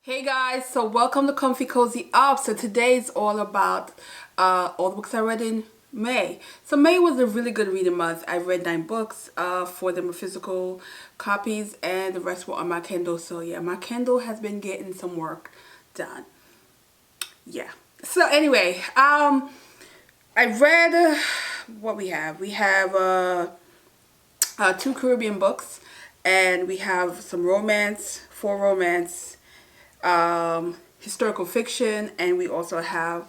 Hey guys, so welcome to Comfy Cozy Up. So today is all about all the books I read in May. So May was a really good reading month. I read 9 books. 4 of them were physical copies and the rest were on my Kindle. So yeah, my Kindle has been getting some work done. Yeah. So anyway, I read what we have. We have 2 Caribbean books, and we have some romance, 4 romance, historical fiction, and we also have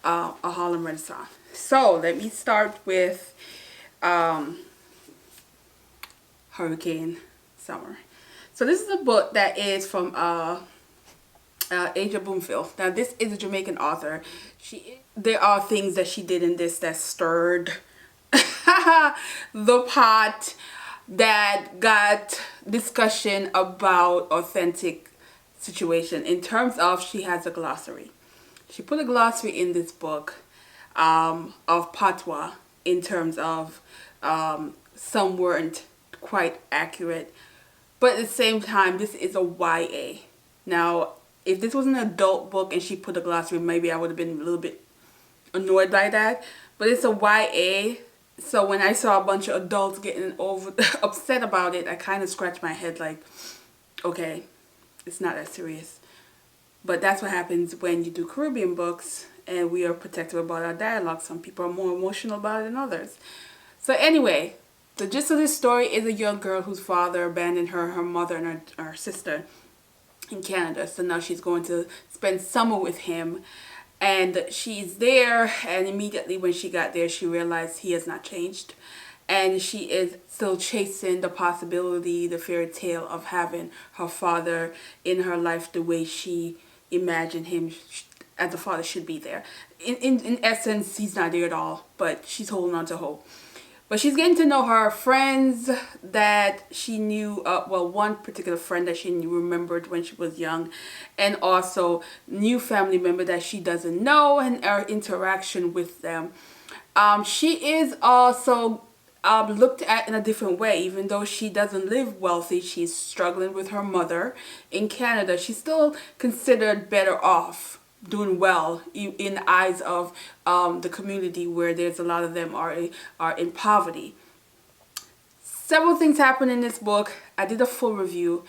a Harlem Renaissance. So let me start with Hurricane Summer. So this is a book that is from Aja Bloomfield. Now this is a Jamaican author. There are things that she did in this that stirred the pot, that got discussion about authentic situation. In terms of, she has a glossary. She put a glossary in this book of patois, in terms of some weren't quite accurate, but at the same time this is a YA. Now if this was an adult book and she put a glossary, maybe I would have been a little bit annoyed by that, but it's a YA. So when I saw a bunch of adults getting upset about it, I kind of scratched my head like, okay, it's not that serious. But that's what happens when you do Caribbean books and we are protective about our dialogue. Some people are more emotional about it than others. So anyway, the gist of this story is a young girl whose father abandoned her mother, and her sister in Canada. So now she's going to spend summer with him. And she's there, and immediately when she got there, she realized he has not changed. And she is still chasing the possibility, the fairy tale of having her father in her life the way she imagined him as a father should be there. In essence, he's not there at all, but she's holding on to hope. But she's getting to know her friends that she knew, well, one particular friend that she remembered when she was young, and also new family member that she doesn't know, and her interaction with them. She is also looked at in a different way. Even though she doesn't live wealthy, she's struggling with her mother in Canada. She's still considered better off, doing well in the eyes of the community, where there's a lot of them are in poverty. Several things happen in this book. I did a full review,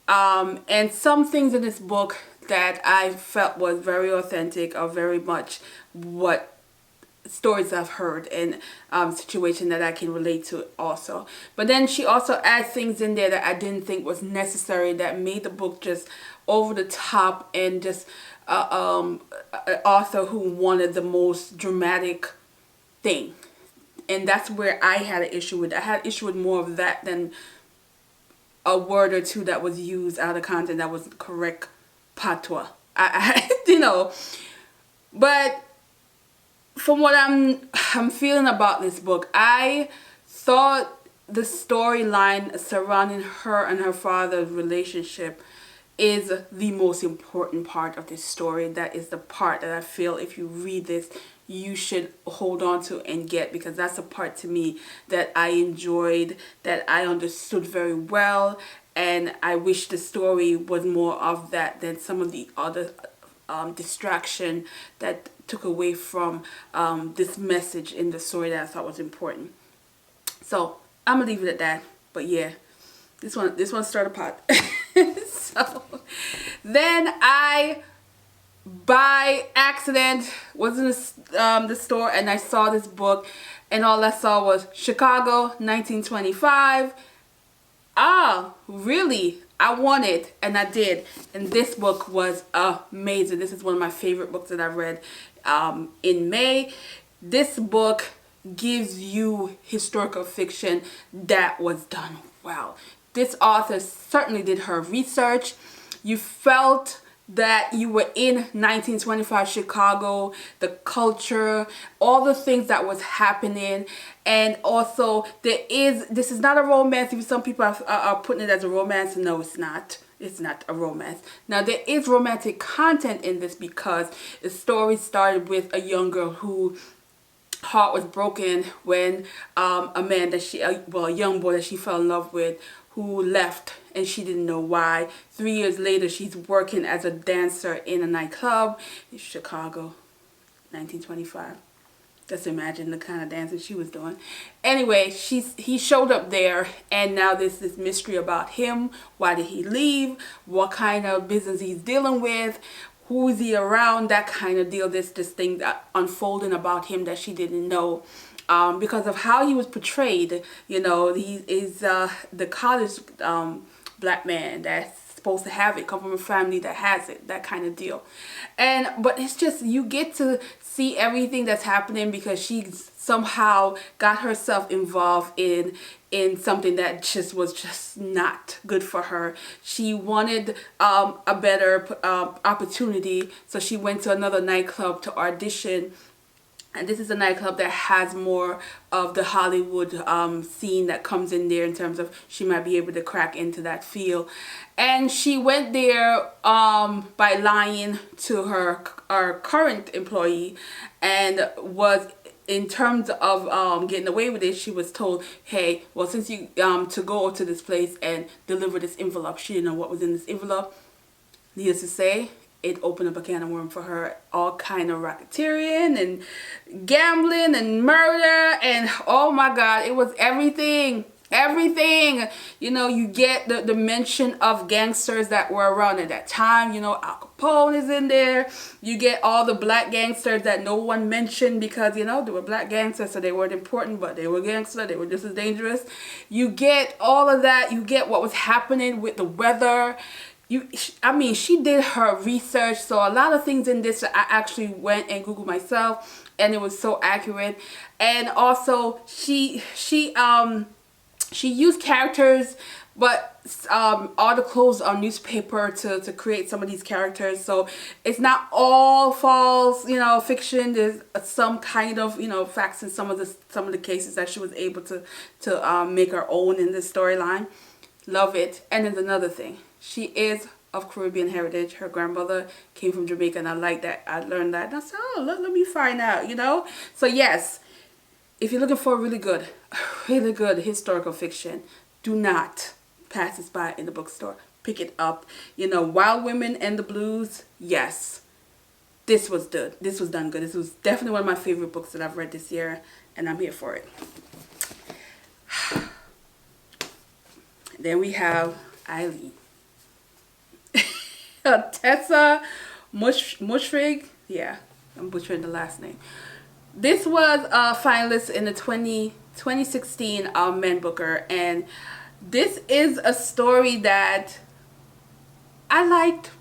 and some things in this book that I felt was very authentic, or very much what stories I've heard, and situation that I can relate to also. But then she also adds things in there that I didn't think was necessary, that made the book just over the top, and just an author who wanted the most dramatic thing. And that's where I had an issue with. I had an issue with more of that than a word or two that was used out of content that was correct patois. But from what I'm feeling about this book, I thought the storyline surrounding her and her father's relationship is the most important part of this story. That is the part that I feel if you read this, you should hold on to and get, because that's the part to me that I enjoyed, that I understood very well, and I wish the story was more of that than some of the other distraction that took away from this message in the story that I thought was important. So I'm gonna leave it at that. But yeah, this one stirred a pot. So then I, by accident, was in the store, and I saw this book, and all I saw was Chicago 1925. Ah, really? I want it, and I did. And this book was amazing. This is one of my favorite books that I've read in May. This book gives you historical fiction that was done well. This author certainly did her research. You felt that you were in 1925 Chicago, the culture, all the things that was happening. And also, this is not a romance. Even some people are putting it as a romance. No, it's not. It's not a romance. Now, there is romantic content in this, because the story started with a young girl who heart was broken when a man that a young boy that she fell in love with, who left and she didn't know why. 3 years later, she's working as a dancer in a nightclub in Chicago, 1925. Just imagine the kind of dancing she was doing. Anyway, he showed up there, and now there's this mystery about him. Why did he leave? What kind of business he's dealing with? Who is he around? That kind of deal. This thing that unfolding about him that she didn't know. Because of how he was portrayed, you know, he is the college black man that's supposed to have it, come from a family that has it, that kind of deal. But it's just, you get to see everything that's happening because she somehow got herself involved in something that just was just not good for her. She wanted a better opportunity, so she went to another nightclub to audition. And this is a nightclub that has more of the Hollywood scene that comes in there, in terms of she might be able to crack into that field. And she went there by lying to her current employee, and was, in terms of getting away with it, she was told, hey, well, since you to go to this place and deliver this envelope. She didn't know what was in this envelope. Needless to say, it opened up a can of worms for her. All kind of racketeering and gambling and murder, and oh my God, it was everything. Everything. You know, you get the mention of gangsters that were around at that time. You know, Al Capone is in there. You get all the black gangsters that no one mentioned because, you know, they were black gangsters, so they weren't important, but they were gangsters. They were just as dangerous. You get all of that. You get what was happening with the weather. I mean, she did her research, so a lot of things in this I actually went and Googled myself, and it was so accurate. And also, she used characters, but articles on newspaper to create some of these characters. So it's not all false, you know, fiction. There's some kind of, you know, facts in some of the cases that she was able to make her own in this storyline. Love it. And then another thing, she is of Caribbean heritage. Her grandmother came from Jamaica, and I like that. I learned that, and I said, oh, let me find out, you know. So yes, if you're looking for really good historical fiction, do not pass this by in the bookstore. Pick it up. You know, Wild Women and the Blues, yes. This was good. This was done good. This was definitely one of my favorite books that I've read this year, and I'm here for it. Then we have Eileen. Tessa Mushrig. Yeah, I'm butchering the last name. This was a finalist in the 2016 Man Booker, and this is a story that I liked.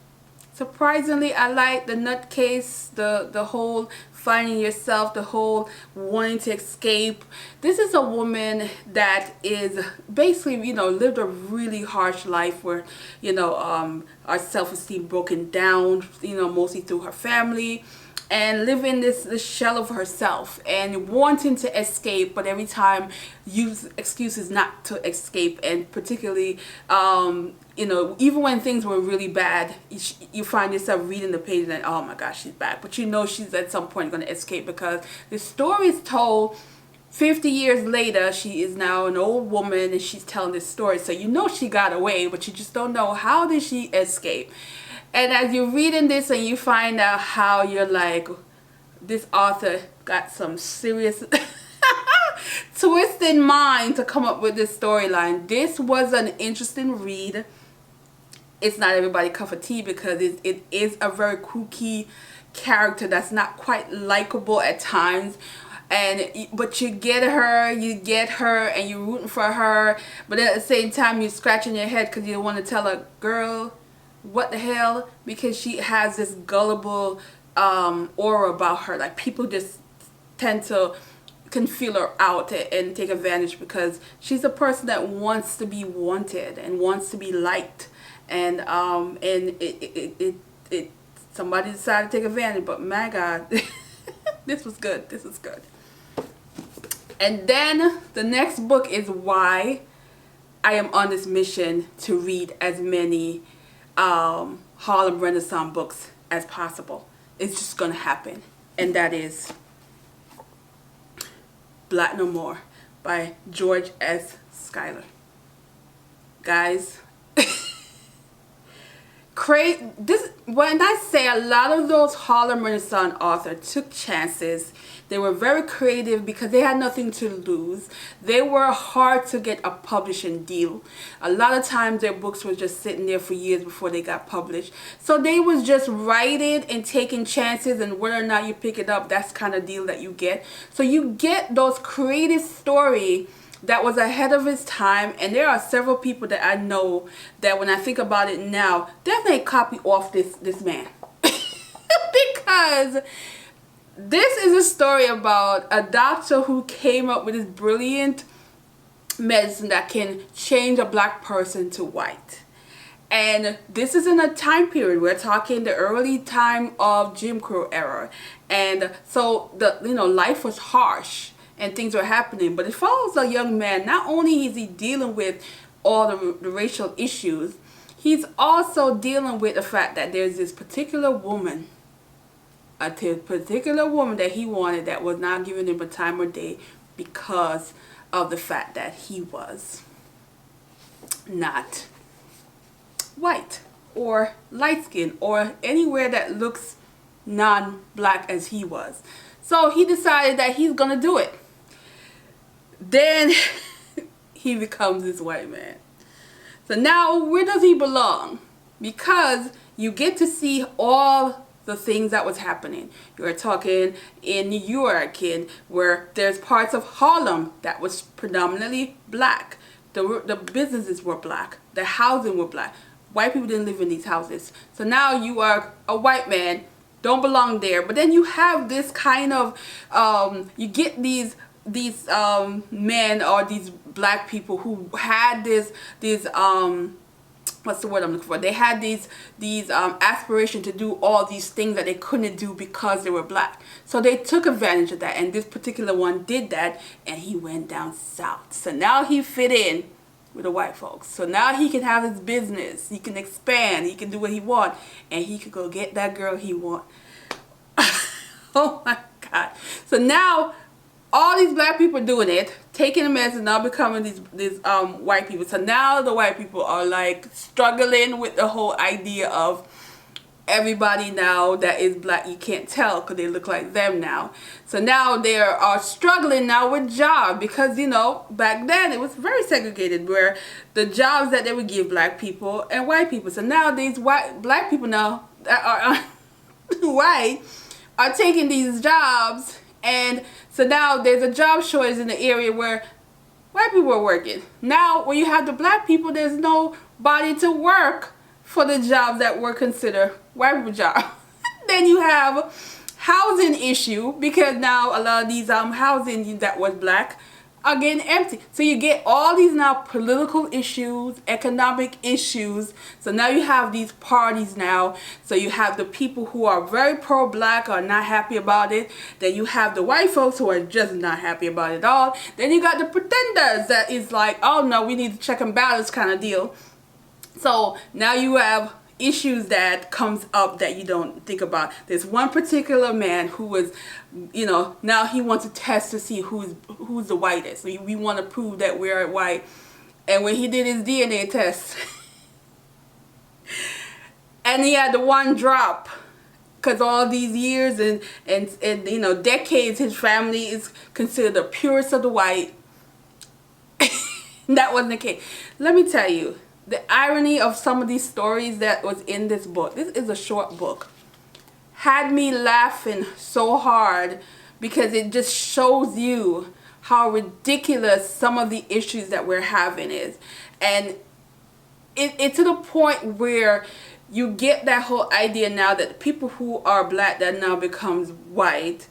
Surprisingly, I liked the Nutcase, the whole finding yourself, the whole wanting to escape. This is a woman that is basically, you know, lived a really harsh life where, you know, our self-esteem broken down, you know, mostly through her family, and living this shell of herself and wanting to escape, but every time use excuses not to escape. And particularly, you know, even when things were really bad, you find yourself reading the page and, oh my gosh, she's back. But you know she's at some point going to escape, because the story is told 50 years later. She is now an old woman, and she's telling this story. So you know she got away, but you just don't know, how did she escape? And as you're reading this and you find out how, you're like, this author got some serious twisted mind to come up with this storyline. This was an interesting read. It's not everybody's cup of tea, because it is a very kooky character that's not quite likable at times. But you get her, and you're rooting for her. But at the same time, you're scratching your head because you want to tell her, girl, what the hell? Because she has this gullible aura about her. Like, people just can feel her out and take advantage, because she's a person that wants to be wanted and wants to be liked. And somebody decided to take advantage, but my God, this was good. This was good. And then the next book is why I am on this mission to read as many Harlem Renaissance books as possible. It's just gonna happen, and that is Black No More by George S. Schuyler. Guys, when I say a lot of those Harlem Renaissance authors took chances, they were very creative because they had nothing to lose. They were hard to get a publishing deal. A lot of times their books were just sitting there for years before they got published. So they was just writing and taking chances, and whether or not you pick it up, that's kind of deal that you get. So you get those creative story that was ahead of its time, and there are several people that I know that when I think about it now, definitely copy off this man. Because this is a story about a doctor who came up with this brilliant medicine that can change a black person to white. And this is in a time period, we're talking the early time of Jim Crow era. And so life was harsh and things were happening, but it follows a young man. Not only is he dealing with all the racial issues, he's also dealing with the fact that there's this particular woman, that he wanted, that was not giving him a time or day because of the fact that he was not white or light skinned or anywhere that looks non-black as he was. So he decided that he's gonna do it. Then he becomes this white man. So now where does he belong? Because you get to see all the things that was happening. You're talking in New York, and where there's parts of Harlem that was predominantly black. The businesses were black. The housing were black. White people didn't live in these houses. So now you are a white man, don't belong there. But then you have this kind of you get these men or these black people who had these what's the word I'm looking for? They had these aspiration to do all these things that they couldn't do because they were black. So they took advantage of that, and this particular one did that, and he went down south. So now he fit in with the white folks. So now he can have his business, he can expand, he can do what he want, and he could go get that girl he want. Oh my God. So now all these black people doing it, taking a mess, and now becoming these white people. So now the white people are like struggling with the whole idea of everybody now that is black, you can't tell because they look like them now. So now they are struggling now with jobs, because back then it was very segregated, where the jobs that they would give black people and white people. So now these black people now that are white are taking these jobs. And so now there's a job shortage in the area where white people are working. Now when you have the black people, there's nobody to work for the jobs that were considered white people jobs. Then you have housing issue, because now a lot of these housing that was black are getting empty. So you get all these now political issues, economic issues. So now you have these parties now. So you have the people who are very pro-black, are not happy about it. Then you have the white folks who are just not happy about it at all. Then you got the pretenders that is like, oh no, we need to check and balance kind of deal. So now you have issues that comes up that you don't think about. There's one particular man who was, now he wants to test to see who's the whitest. So we want to prove that we're white. And when he did his DNA test, and he had the one drop, because all these years and decades, his family is considered the purest of the white. That wasn't the case. Let me tell you, the irony of some of these stories that was in this book, this is a short book, had me laughing so hard, because it just shows you how ridiculous some of the issues that we're having is. And it's to the point where you get that whole idea now that people who are black that now becomes white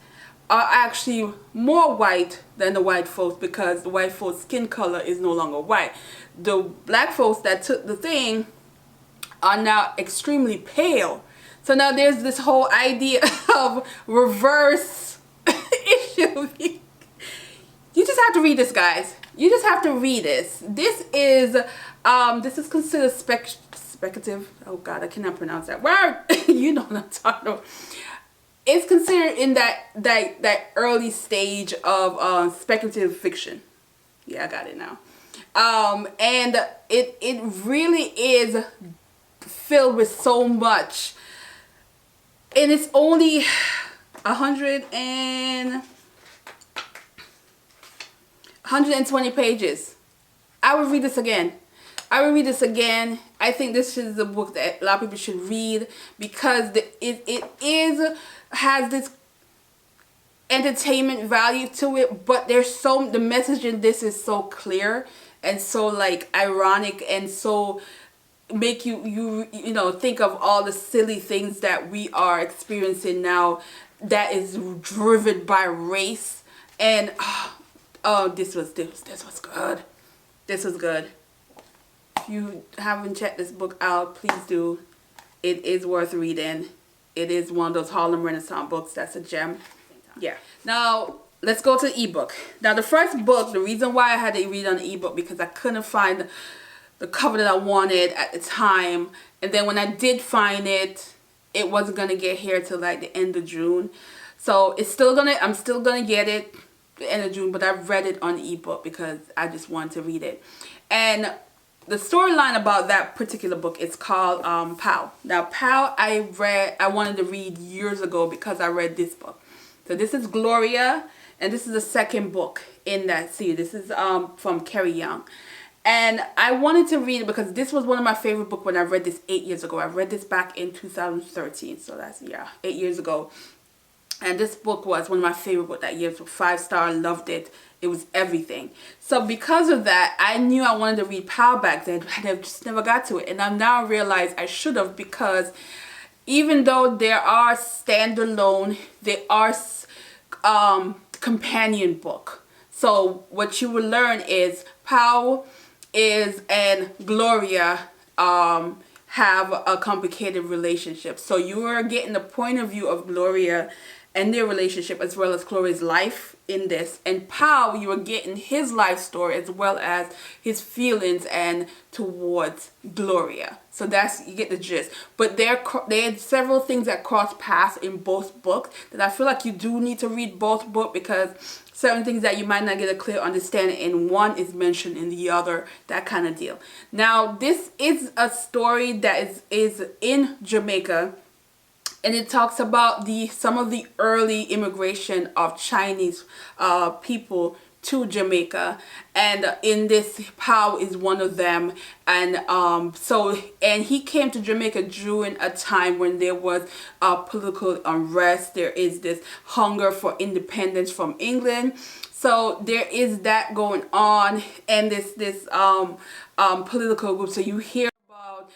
are actually more white than the white folks, because the white folks' skin color is no longer white. The black folks that took the thing are now extremely pale. So now there's this whole idea of reverse issue. You just have to read this, guys. You just have to read this. This is considered speculative. Oh God, I cannot pronounce that word. You know what I'm talking about. it's considered in that early stage of speculative fiction. Yeah, I got it now. And it really is filled with so much, and it's only 120 pages. I would read this again. I think this is a book that a lot of people should read because has this entertainment value to it, but the message in this is so clear and so like ironic and so make you know think of all the silly things that we are experiencing now that is driven by race. And this was good. This was good. If you haven't checked this book out, please do. It is worth reading. It is one of those Harlem Renaissance books that's a gem. Yeah. Now, let's go to the ebook. Now, the first book, the reason why I had to read on the ebook because I couldn't find the cover that I wanted at the time. And then when I did find it, it wasn't going to get here till like the end of June. So I'm still going to get it the end of June, but I've read it on ebook because I just wanted to read it. And the storyline about that particular book is called Pow. Now, Pow I wanted to read years ago because I read this book. So this is Gloria, and this is the second book in that series. This is from Carrie Young. And I wanted to read it because this was one of my favorite books when I read this 8 years ago. I read this back in 2013, so that's, 8 years ago. And this book was one of my favorite books that year. So 5-star, loved it. It was everything. So because of that, I knew I wanted to read Power back then, but I just never got to it. And I now realize I should have, because even though there are standalone, there are companion book. So what you will learn is Pow and Gloria have a complicated relationship. So you are getting the point of view of Gloria and their relationship as well as Gloria's life in this. And Pow, you are getting his life story as well as his feelings and towards Gloria. So that's, you get the gist. But there are several things that cross paths in both books that I feel like you do need to read both books, because certain things that you might not get a clear understanding in one is mentioned in the other, that kind of deal. Now, this is a story that is in Jamaica, and it talks about some of the early immigration of Chinese people to Jamaica, and in this, Pow is one of them. And and he came to Jamaica during a time when there was political unrest. There is this hunger for independence from England. So there is that going on, and this political group. So you hear about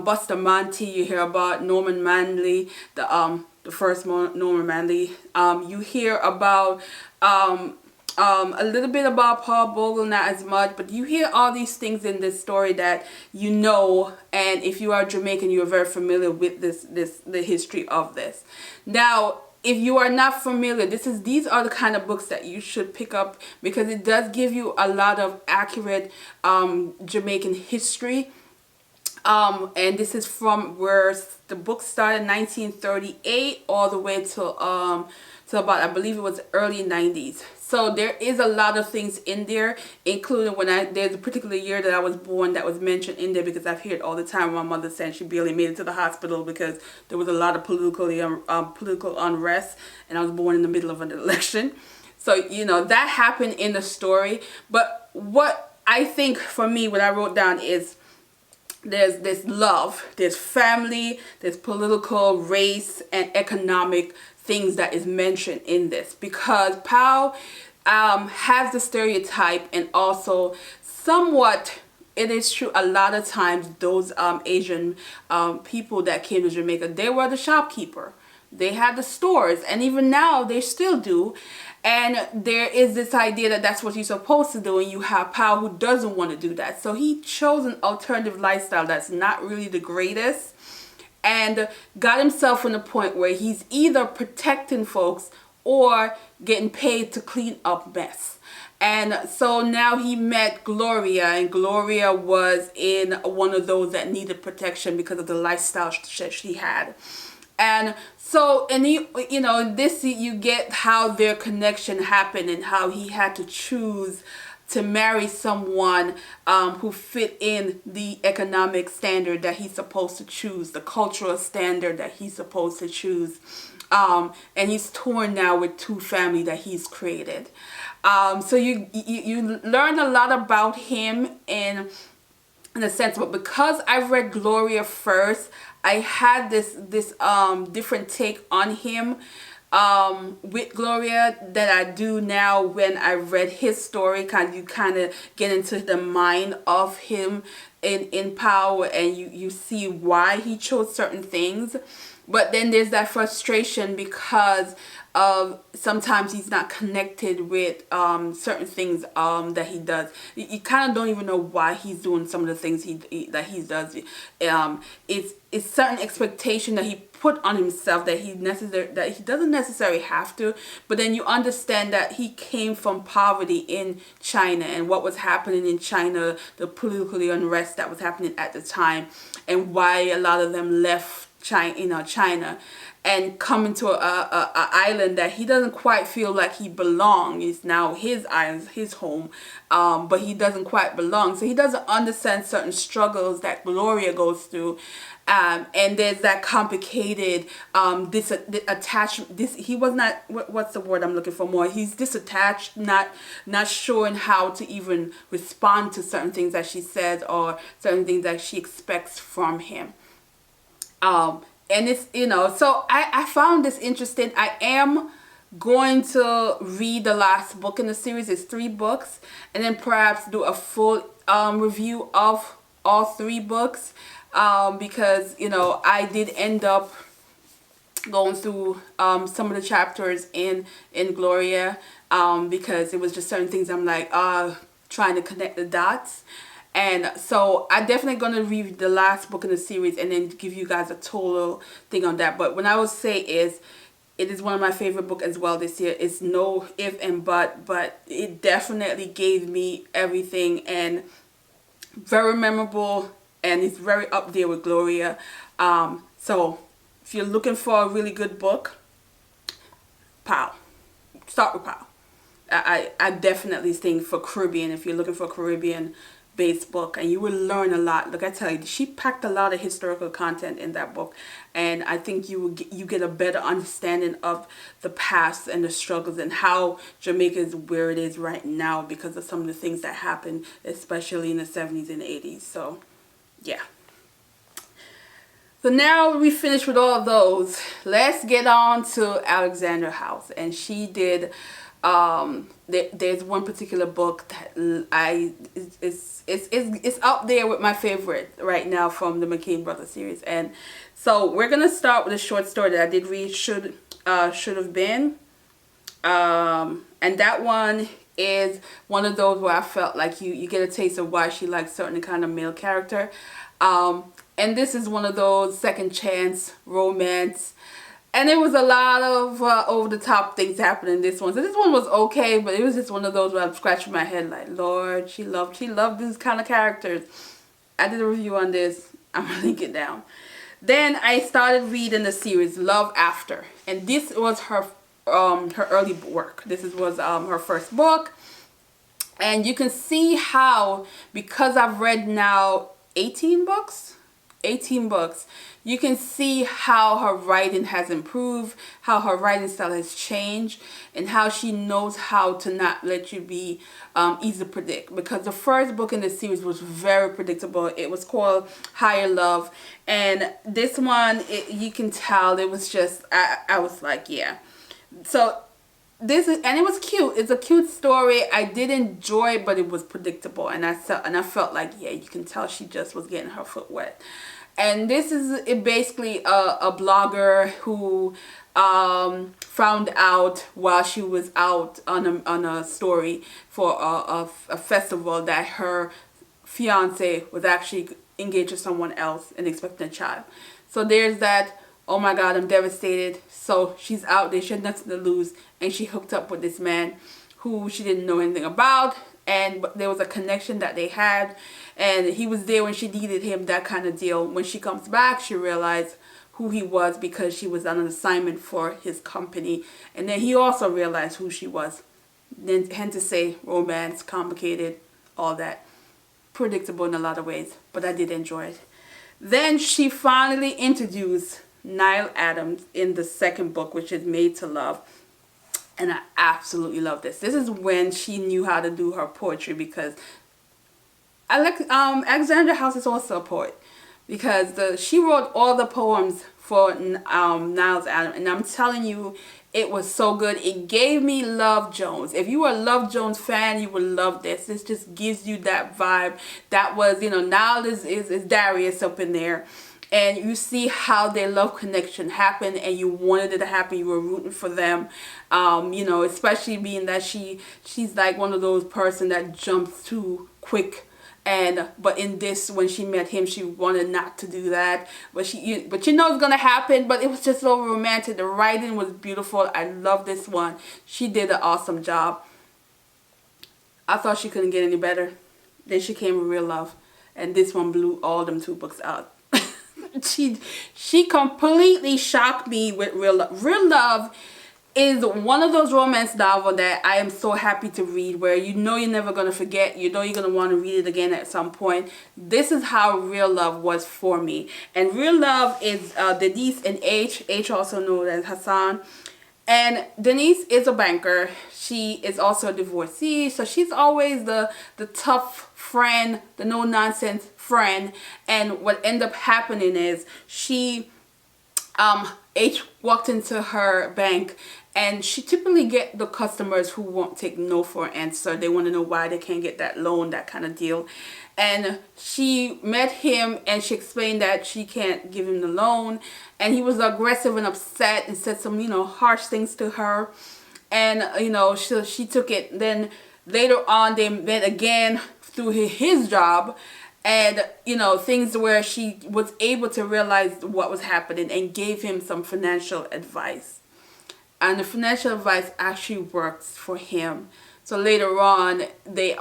Buster Monty, you hear about Norman Manley, the first Norman Manley. You hear about a little bit about Paul Bogle, not as much, but you hear all these things in this story that you know, and if you are Jamaican, you are very familiar with the history of this. Now, if you are not familiar, these are the kind of books that you should pick up, because it does give you a lot of accurate Jamaican history. And this is from where the book started in 1938 all the way to about, I believe it was early 90s. So there is a lot of things in there, including there's a particular year that I was born that was mentioned in there, because I've heard all the time my mother saying she barely made it to the hospital because there was a lot of political unrest, and I was born in the middle of an election. So, you know, that happened in the story. But what I think for me, what I wrote down is, there's love, there's family, there's political, race, and economic things that is mentioned in this, because Pow has the stereotype, and also somewhat, it is true, a lot of times those Asian people that came to Jamaica, they were the shopkeeper. They had the stores, and even now they still do. And there is this idea that that's what you're supposed to do, and you have Pow who doesn't want to do that. So he chose an alternative lifestyle that's not really the greatest, and got himself in a point where he's either protecting folks or getting paid to clean up mess. And so now he met Gloria, and Gloria was in one of those that needed protection because of the lifestyle that she had. And so, and you know, this, you get how their connection happened and how he had to choose to marry someone who fit in the economic standard that he's supposed to choose, the cultural standard that he's supposed to choose. And he's torn now with two families that he's created. So you learn a lot about him in a sense, but because I read Gloria first, I had this different take on him with Gloria that I do now when I read his story. You kind of get into the mind of him in power, and you see why he chose certain things. But then there's that frustration because of sometimes he's not connected with certain things that he does. You kind of don't even know why he's doing some of the things that he does. It's certain expectation that he put on himself that he doesn't necessarily have to. But then you understand that he came from poverty in China and what was happening in China, the political unrest that was happening at the time, and why a lot of them left China, and come into a island that he doesn't quite feel like he belongs. It's now his island, his home, but he doesn't quite belong. So he doesn't understand certain struggles that Gloria goes through. And there's that complicated this attachment. He was not, what's the word I'm looking for more? He's disattached, not sure how to even respond to certain things that she says or certain things that she expects from him. And it's, so I found this interesting. I am going to read the last book in the series. It's 3 books, and then perhaps do a full review of all 3 books, because I did end up going through some of the chapters in Gloria, because it was just certain things I'm like trying to connect the dots. And so I'm definitely going to read the last book in the series and then give you guys a total thing on that. But what I would say is, it is one of my favorite books as well this year. It's no if and but it definitely gave me everything, and very memorable, and it's very up there with Gloria. So if you're looking for a really good book, Pow. Start with Pow. I definitely think for Caribbean, if you're looking for a Caribbean based book, and you will learn a lot. Look, I tell you, she packed a lot of historical content in that book, and I think you get a better understanding of the past and the struggles and how Jamaica is where it is right now because of some of the things that happened, especially in the 70s and 80s. So yeah. So now we finished with all of those. Let's get on to Alexandra House, and she did. There's one particular book that it's up there with my favorite right now from the McCain Brothers series. And so we're gonna start with a short story that I did read, should have been, and that one is one of those where I felt like you get a taste of why she likes certain kind of male character, and this is one of those second chance romance. And there was a lot of over-the-top things happening in this one. So this one was okay, but it was just one of those where I'm scratching my head like, Lord, she loved these kind of characters. I did a review on this. I'm going to link it down. Then I started reading the series Love After. And this was her early work. This was her first book. And you can see how, because I've read now 18 books, you can see how her writing has improved, how her writing style has changed, and how she knows how to not let you be easy to predict. Because the first book in the series was very predictable. It was called Higher Love, and this one, you can tell it was just, I was like, yeah. So this is, and it was cute. It's a cute story. I did enjoy it, but it was predictable, and I felt like, yeah, you can tell she just was getting her foot wet. And this is basically a blogger who found out while she was out on a story for a festival that her fiance was actually engaged to someone else and expecting a child. So there's that, oh my God, I'm devastated. So she's out there, she had nothing to lose, and she hooked up with this man who she didn't know anything about. But there was a connection that they had, and he was there when she needed him, that kind of deal. When she comes back, she realized who he was because she was on an assignment for his company. And then he also realized who she was. Then, hence to say, romance, complicated, all that. Predictable in a lot of ways, but I did enjoy it. Then she finally introduced Niall Adams in the second book, which is Made to Love. And I absolutely love this. This is when she knew how to do her poetry, because I like Alexandra House is also a poet, because she wrote all the poems for Niall Adams, and I'm telling you, it was so good. It gave me Love Jones. If you are a Love Jones fan, you will love this. This just gives you that vibe. That was, you know, Niall is Darius up in there. And you see how their love connection happened, and you wanted it to happen. You were rooting for them, you know, especially being that she's like one of those person that jumps too quick. But in this, when she met him, she wanted not to do that. But you know it's gonna happen. But it was just so romantic. The writing was beautiful. I love this one. She did an awesome job. I thought she couldn't get any better. Then she came with Real Love, and this one blew all them 2 books out. She completely shocked me with Real Love. Real Love is one of those romance novels that I am so happy to read, where you know you're never going to forget. You know you're going to want to read it again at some point. This is how Real Love was for me. And Real Love is Denise and H also known as Hassan. And Denise is a banker. She is also a divorcee. So she's always the tough friend, the no-nonsense friend. And what ended up happening is H walked into her bank, and she typically get the customers who won't take no for an answer. They want to know why they can't get that loan, that kind of deal. And she met him, and she explained that she can't give him the loan. And he was aggressive and upset and said some, you know, harsh things to her. And, you know, she took it. Then later on, they met again through his job. And, you know, things where she was able to realize what was happening and gave him some financial advice. And the financial advice actually worked for him. So later on, they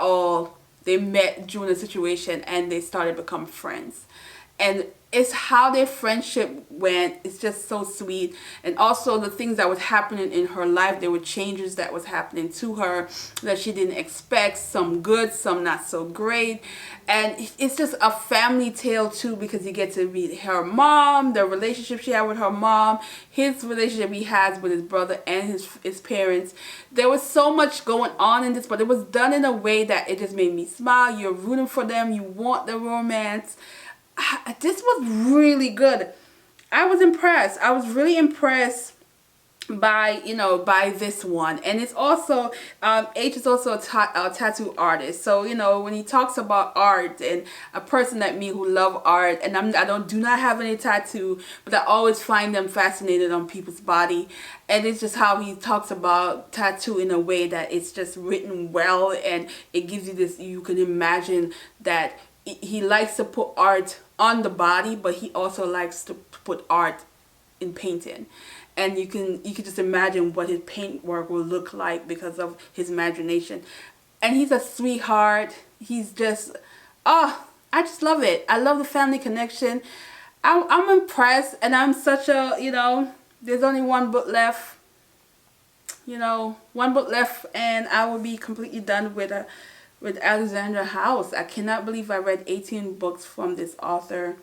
met during the situation, and they started to become friends. And it's how their friendship went. It's just so sweet. And also the things that was happening in her life, there were changes that was happening to her that she didn't expect. Some good, some not so great. And it's just a family tale too, because you get to meet her mom, the relationship she had with her mom, his relationship he has with his brother and his parents. There was so much going on in this, but it was done in a way that it just made me smile. You're rooting for them. You want the romance. This was really good. I was impressed. I was really impressed by, you know, by this one. And it's also H is also a tattoo artist. So, you know, when he talks about art, and a person like me who love art, and I do not have any tattoo, but I always find them fascinated on people's body. And it's just how he talks about tattoo in a way that it's just written well, and it gives you this, you can imagine that he likes to put art on the body, but he also likes to put art in painting. And you can just imagine what his paint work will look like because of his imagination. And he's a sweetheart. He's just, I just love it. I love the family connection. I'm impressed, and I'm such a, you know, there's only 1 book left. You know, 1 book left, and I will be completely done with Alexandra House. I cannot believe I read 18 books from this author.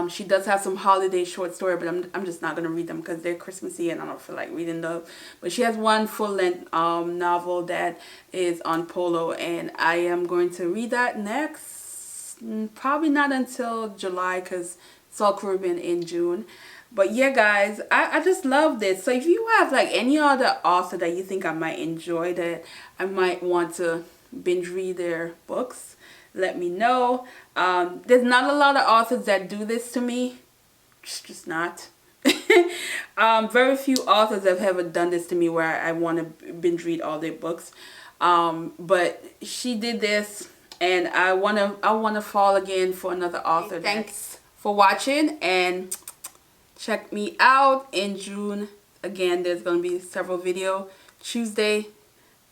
She does have some holiday short story, but I'm just not going to read them because they're Christmassy, and I don't feel like reading those. But she has 1 full-length novel that is on Polo, and I am going to read that next. Probably not until July, because it's all Caribbean in June. But yeah, guys, I just love this. So if you have like any other author that you think I might enjoy, that I might want to binge read their books, let me know. There's not a lot of authors that do this to me. Just not. Very few authors have ever done this to me, where I want to binge read all their books. But she did this, and I wanna fall again for another author. Thanks for watching, and check me out in June. Again, there's gonna be several videos Tuesday,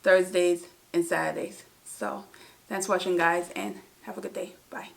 Thursdays, and Saturdays. So thanks for watching, guys, and have a good day. Bye.